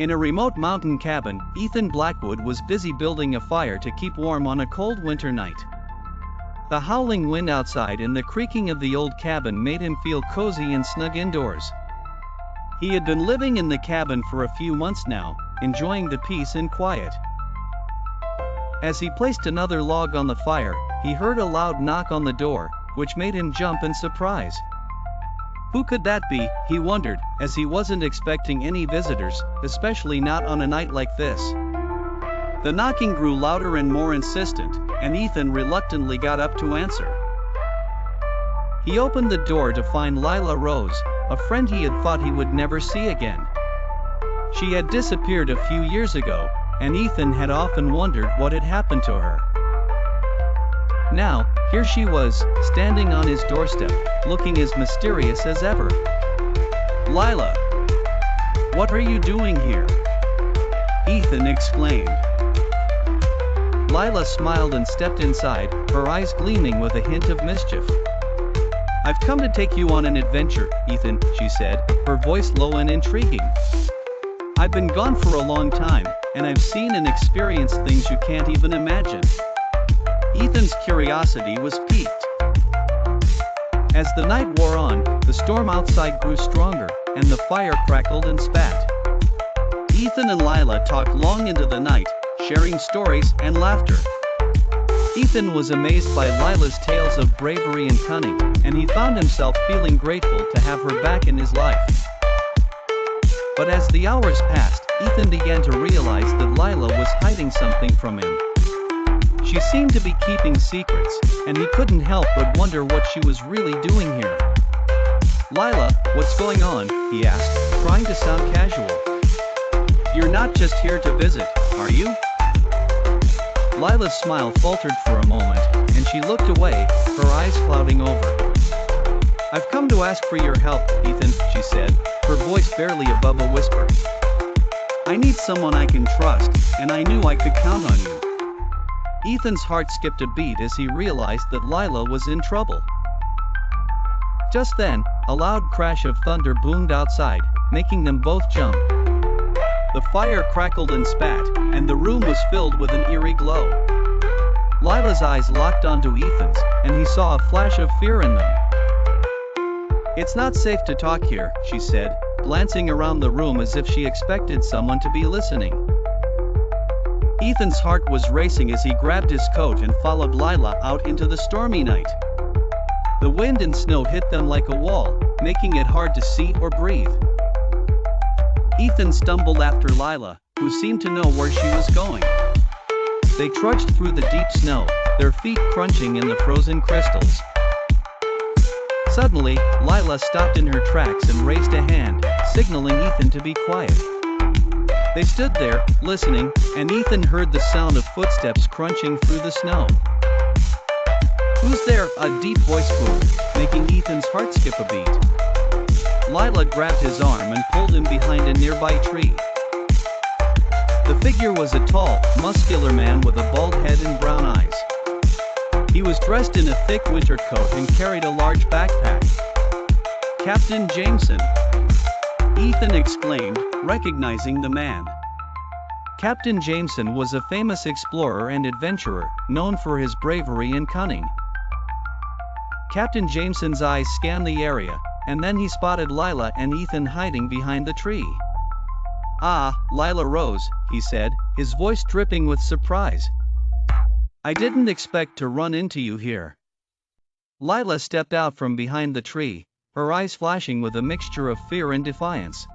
In a remote mountain cabin, Ethan Blackwood was busy building a fire to keep warm on a cold winter night. The howling wind outside and the creaking of the old cabin made him feel cozy and snug indoors. He had been living in the cabin for a few months now, enjoying the peace and quiet. As he placed another log on the fire, he heard a loud knock on the door, which made him jump in surprise. Who could that be, he wondered, as he wasn't expecting any visitors, especially not on a night like this. The knocking grew louder and more insistent, and Ethan reluctantly got up to answer. He opened the door to find Lila Rose, a friend he had thought he would never see again. She had disappeared a few years ago, and Ethan had often wondered what had happened to her. Now, here she was, standing on his doorstep, looking as mysterious as ever. "Lila! What are you doing here?" Ethan exclaimed. Lila smiled and stepped inside, her eyes gleaming with a hint of mischief. "I've come to take you on an adventure, Ethan," she said, her voice low and intriguing. "I've been gone for a long time, and I've seen and experienced things you can't even imagine." Ethan's curiosity was piqued. As the night wore on, the storm outside grew stronger, and the fire crackled and spat. Ethan and Lila talked long into the night, sharing stories and laughter. Ethan was amazed by Lila's tales of bravery and cunning, and he found himself feeling grateful to have her back in his life. But as the hours passed, Ethan began to realize that Lila was hiding something from him. She seemed to be keeping secrets, and he couldn't help but wonder what she was really doing here. "Lila, what's going on?" he asked, trying to sound casual. "You're not just here to visit, are you?" Lila's smile faltered for a moment, and she looked away, her eyes clouding over. "I've come to ask for your help, Ethan," she said, her voice barely above a whisper. "I need someone I can trust, and I knew I could count on you." Ethan's heart skipped a beat as he realized that Lila was in trouble. Just then, a loud crash of thunder boomed outside, making them both jump. The fire crackled and spat, and the room was filled with an eerie glow. Lila's eyes locked onto Ethan's, and he saw a flash of fear in them. "It's not safe to talk here," she said, glancing around the room as if she expected someone to be listening. Ethan's heart was racing as he grabbed his coat and followed Lila out into the stormy night. The wind and snow hit them like a wall, making it hard to see or breathe. Ethan stumbled after Lila, who seemed to know where she was going. They trudged through the deep snow, their feet crunching in the frozen crystals. Suddenly, Lila stopped in her tracks and raised a hand, signaling Ethan to be quiet. They stood there, listening, and Ethan heard the sound of footsteps crunching through the snow. "Who's there?" a deep voice boomed, making Ethan's heart skip a beat. Lila grabbed his arm and pulled him behind a nearby tree. The figure was a tall, muscular man with a bald head and brown eyes. He was dressed in a thick winter coat and carried a large backpack. "Captain Jameson!" Ethan exclaimed, recognizing the man. Captain Jameson was a famous explorer and adventurer, known for his bravery and cunning. Captain Jameson's eyes scanned the area, and then he spotted Lila and Ethan hiding behind the tree. "Ah, Lila Rose," he said, his voice dripping with surprise. "I didn't expect to run into you here." Lila stepped out from behind the tree, her eyes flashing with a mixture of fear and defiance.